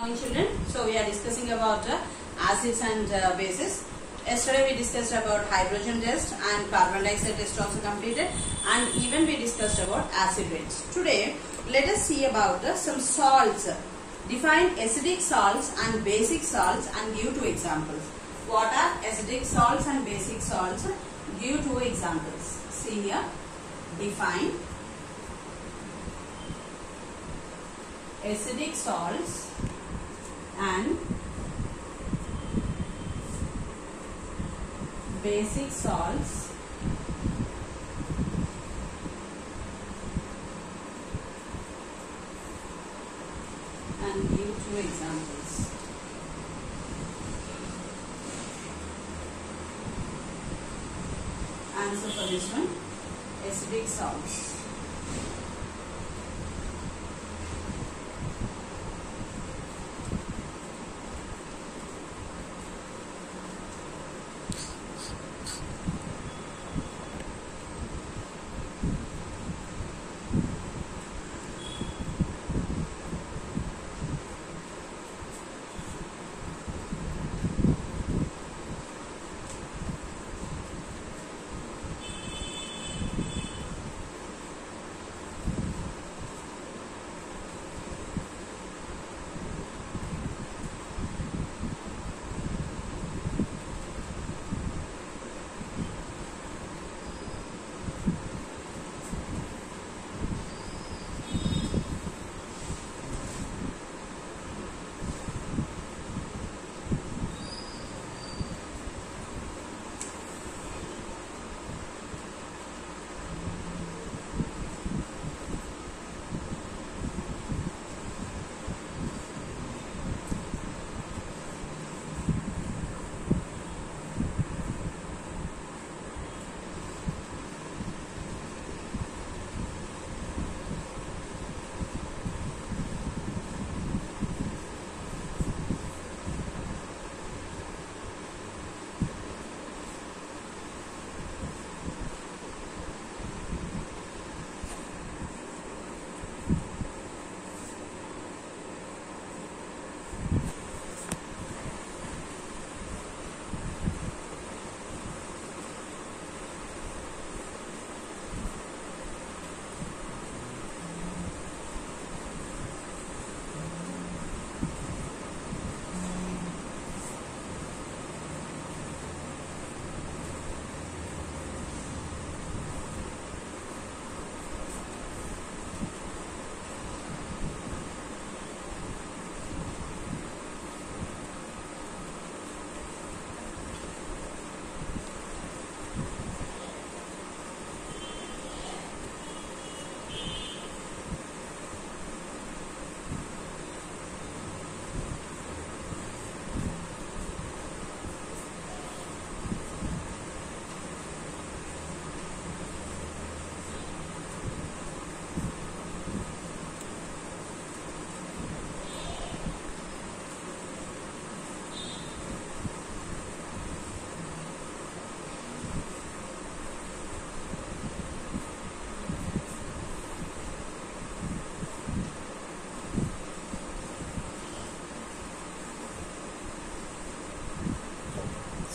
Morning children. So we are discussing about acids and bases. Yesterday we discussed about hydrogen test and carbon dioxide test also completed, and even we discussed about acid rates. Today let us see about some salts. Define acidic salts and basic salts and give two examples. What are acidic salts and basic salts? Give two examples. See here. Define acidic salts and basic salts and give two examples. Answer for this one, acidic salts.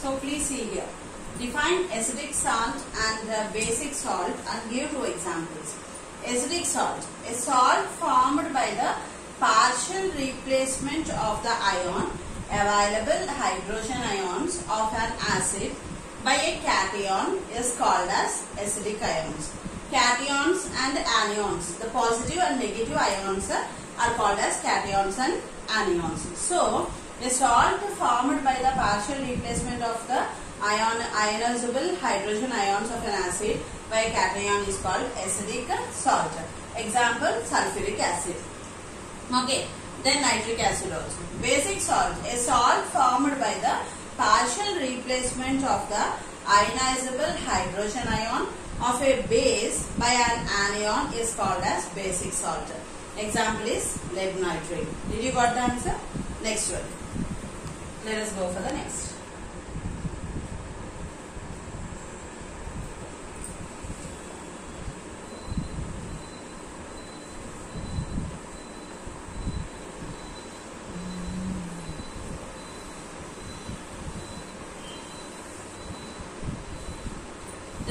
So please see here. Define acidic salt and basic salt and give two examples. Acidic salt. A salt formed by the partial replacement of the ion, available hydrogen ions of an acid by a cation is called as acidic ions. Cations and anions. The positive and negative ions are called as cations and anions. So, a salt formed by the partial replacement of the ionizable hydrogen ions of an acid by a cation is called acidic salt. Example, sulfuric acid. Okay, then nitric acid also. Basic salt. A salt formed by the partial replacement of the ionizable hydrogen ion of a base by an anion is called as basic salt. Example is lead nitrate. Did you got the answer? Next one. Let us go for the next.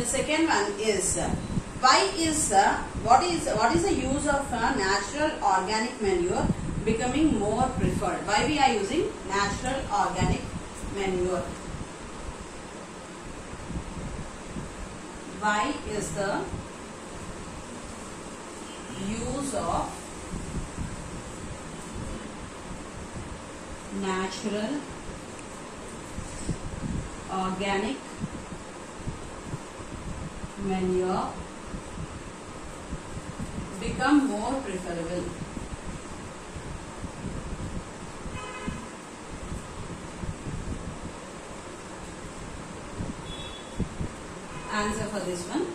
second one is what is the use of natural organic manure becoming more preferred? Why we are using natural organic manure? Why is the use of natural organic manure become more preferable? Answer for this one.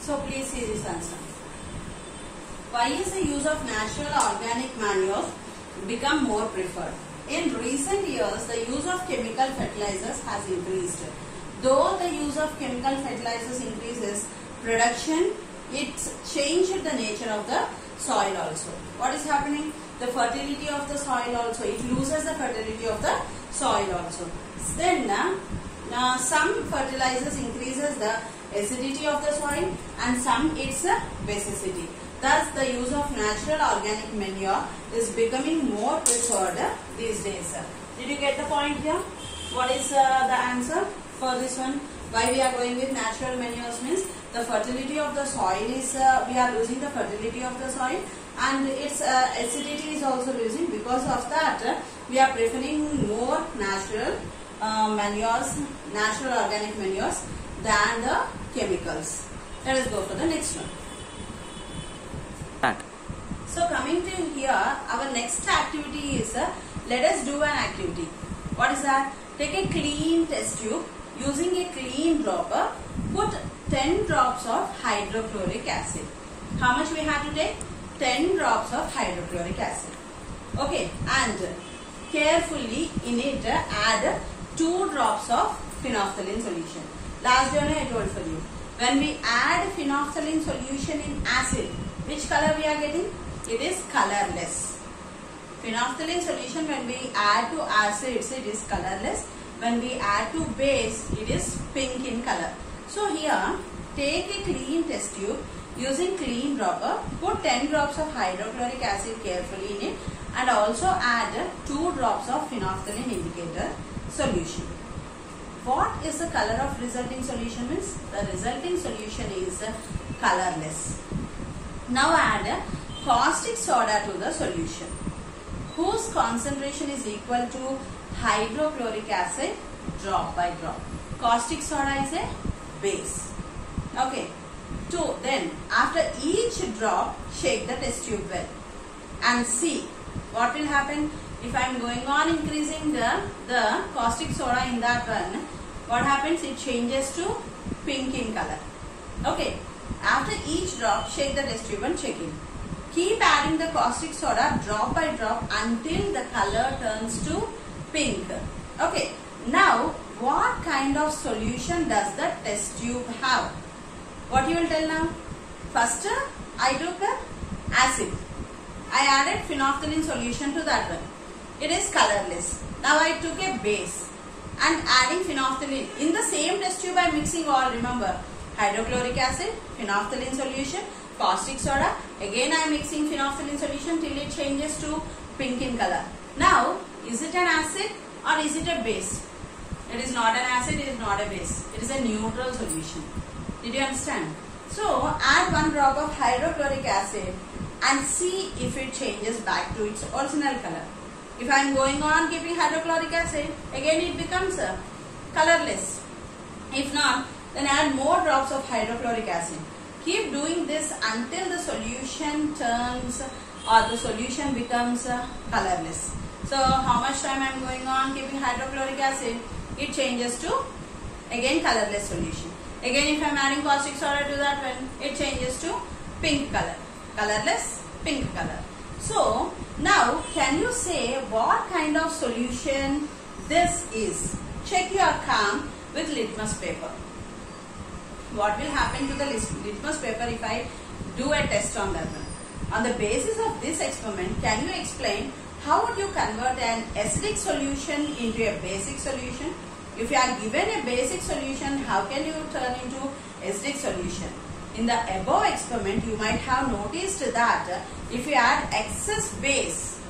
So please see this answer. Why is the use of natural organic manure become more preferred? In recent years, the use of chemical fertilizers has increased. Though the use of chemical fertilizers increases production, it's changed the nature of the soil also. What is happening? The fertility of the soil also, it loses the fertility of the soil also. Then some fertilizers increases the acidity of the soil and some its basicity. Thus, the use of natural organic manure is becoming more preferred these days. Did you get the point here? What is the answer for this one? Why we are going with natural manures means the fertility of the soil is, we are losing the fertility of the soil and its acidity is also losing. Because of that, we are preferring more natural manures, natural organic manures than the chemicals. Let us go for the next one. So coming to here, our next activity is let us do an activity. What is that? Take a clean test tube, using a clean dropper, put 10 drops of hydrochloric acid. How much we have to take? 10 drops of hydrochloric acid. Okay, and carefully in it add 2 drops of phenolphthalein solution. Last journey I told for you. When we add phenolphthalein solution in acid, which color we are getting? It is colorless. Phenolphthalein solution, when we add to acids, it is colorless. When we add to base, it is pink in color. So here, take a clean test tube using clean dropper. Put 10 drops of hydrochloric acid carefully in it and also add 2 drops of phenolphthalein indicator solution. What is the color of resulting solution? Means the resulting solution is colorless. Now add caustic soda to the solution, whose concentration is equal to hydrochloric acid drop by drop. Caustic soda is a base. Okay. 2. Then after each drop, shake the test tube well and see what will happen. If I am going on increasing the caustic soda in that one, what happens? It changes to pink in color. Okay. After each drop, shake the test tube and check it. Keep adding the caustic soda drop by drop until the color turns to pink. Okay. Now, what kind of solution does the test tube have? What you will tell now? First, I took acid. I added phenolphthalein solution to that one. It is colorless. Now I took a base and adding phenolphthalein. In the same test tube I am mixing all, remember, hydrochloric acid, phenolphthalein solution, caustic soda. Again I am mixing phenolphthalein solution till it changes to pink in color. Now, is it an acid or is it a base? It is not an acid, it is not a base. It is a neutral solution. Did you understand? So, add 1 drop of hydrochloric acid and see if it changes back to its original color. If I am going on keeping hydrochloric acid, again it becomes colorless. If not, then add more drops of hydrochloric acid. Keep doing this until the solution turns or the solution becomes colorless. So, how much time I am going on keeping hydrochloric acid? It changes to again colorless solution. Again, if I am adding caustic soda to that one, it changes to pink color. Colorless, pink color. So, now can you say what kind of solution this is? Check your calm with litmus paper. What will happen to the litmus paper if I do a test on that one? On the basis of this experiment, can you explain how would you convert an acidic solution into a basic solution? If you are given a basic solution, how can you turn into acidic solution? In the above experiment, you might have noticed that if you add excess base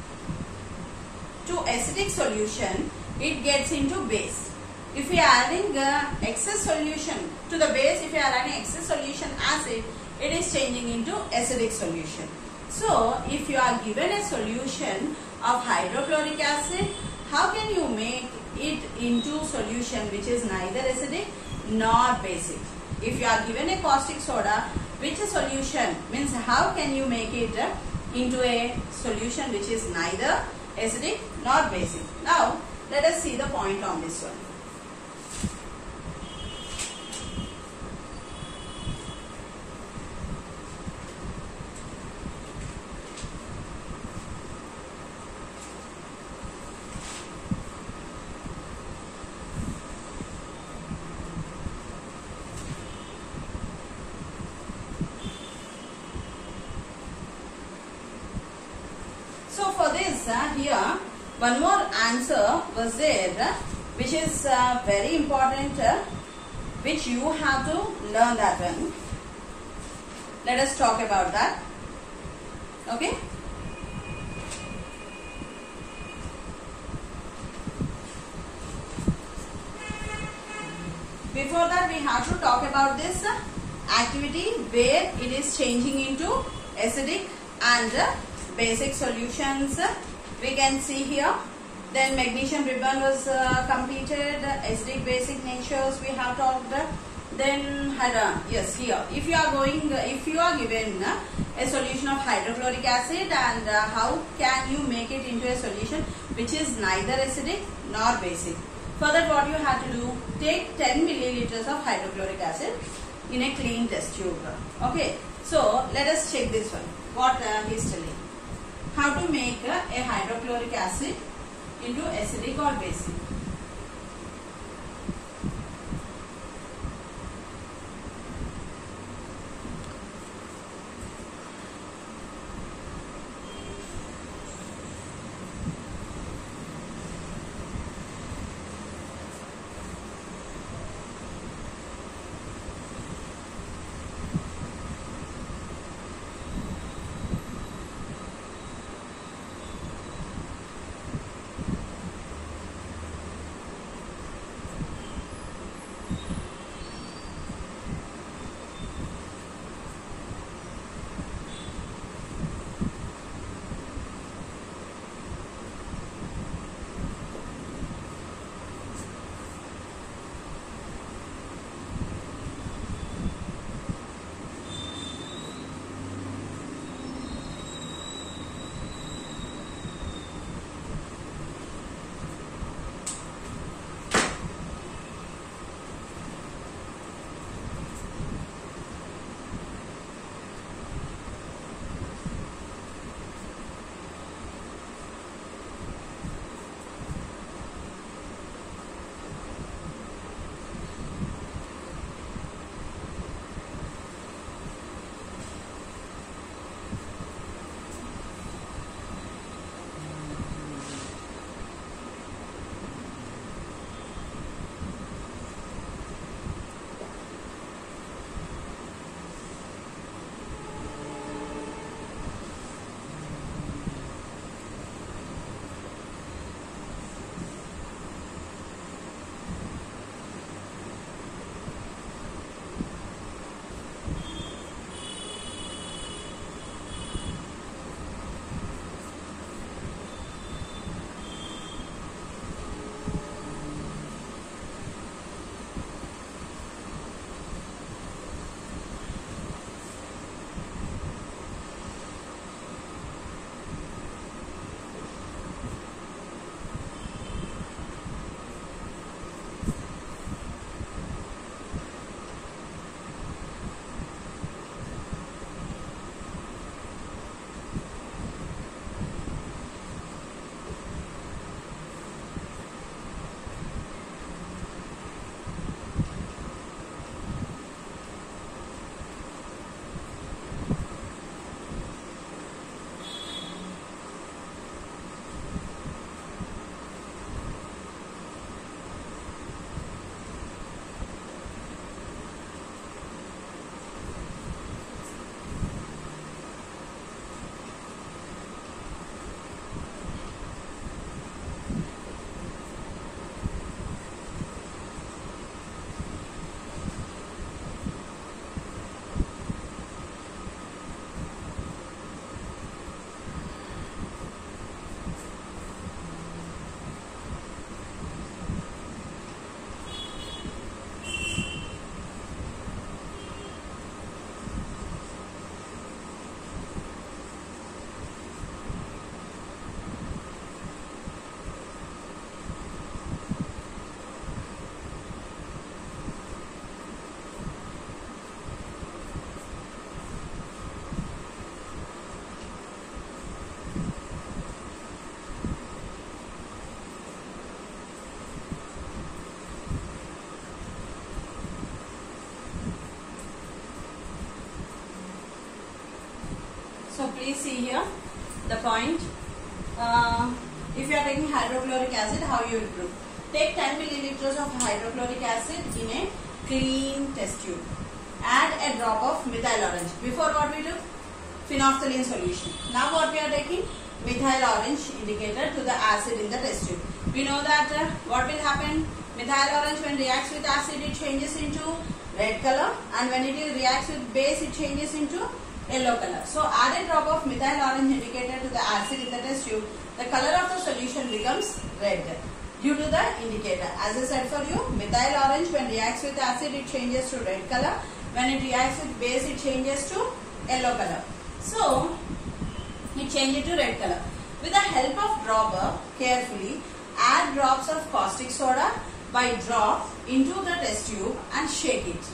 to acidic solution, it gets into base. If you are adding excess solution to the base, if you are adding excess solution acid, it is changing into acidic solution. So, if you are given a solution of hydrochloric acid, how can you make it into solution which is neither acidic nor basic? If you are given a caustic soda, which is solution means how can you make it into a solution which is neither acidic nor basic? Now, let us see the point on this one. So for this here one more answer was there which is very important which you have to learn that one. Let us talk about that. Okay. Before that we have to talk about this activity where it is changing into acidic and basic solutions. We can see here. Then magnesium ribbon was completed. Acidic basic natures we have talked. Then yes, here if you are given a solution of hydrochloric acid and how can you make it into a solution which is neither acidic nor basic. For that what you have to do, take 10 milliliters of hydrochloric acid in a clean test tube. Okay, so let us check this one. What he is telling. How to make a hydrochloric acid into acidic or basic. please see here the point. If you are taking hydrochloric acid, how you will prove? Take 10 milliliters of hydrochloric acid in a clean test tube. Add a drop of methyl orange. Before what we do? Phenolphthalein solution. Now what we are taking? Methyl orange indicator to the acid in the test tube. We know that what will happen? Methyl orange when reacts with acid it changes into red color, and when it reacts with base it changes into yellow color. So add a drop of methyl orange indicator to the acid in the test tube. The color of the solution becomes red due to the indicator. As I said for you, methyl orange when reacts with acid it changes to red color. When it reacts with base it changes to yellow color. So it changes to red color. With the help of dropper, carefully add drops of caustic soda by drop into the test tube and shake it.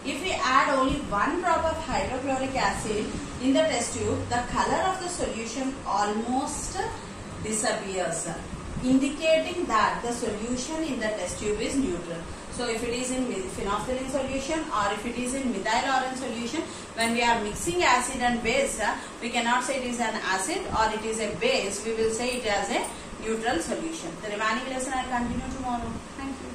If we add only 1 drop of hydrochloric acid in the test tube, the color of the solution almost disappears, indicating that the solution in the test tube is neutral. So if it is in phenolphthalein solution or if it is in methyl orange solution, when we are mixing acid and base, we cannot say it is an acid or it is a base. We will say it as a neutral solution. The remaining lesson I will continue tomorrow. Thank you.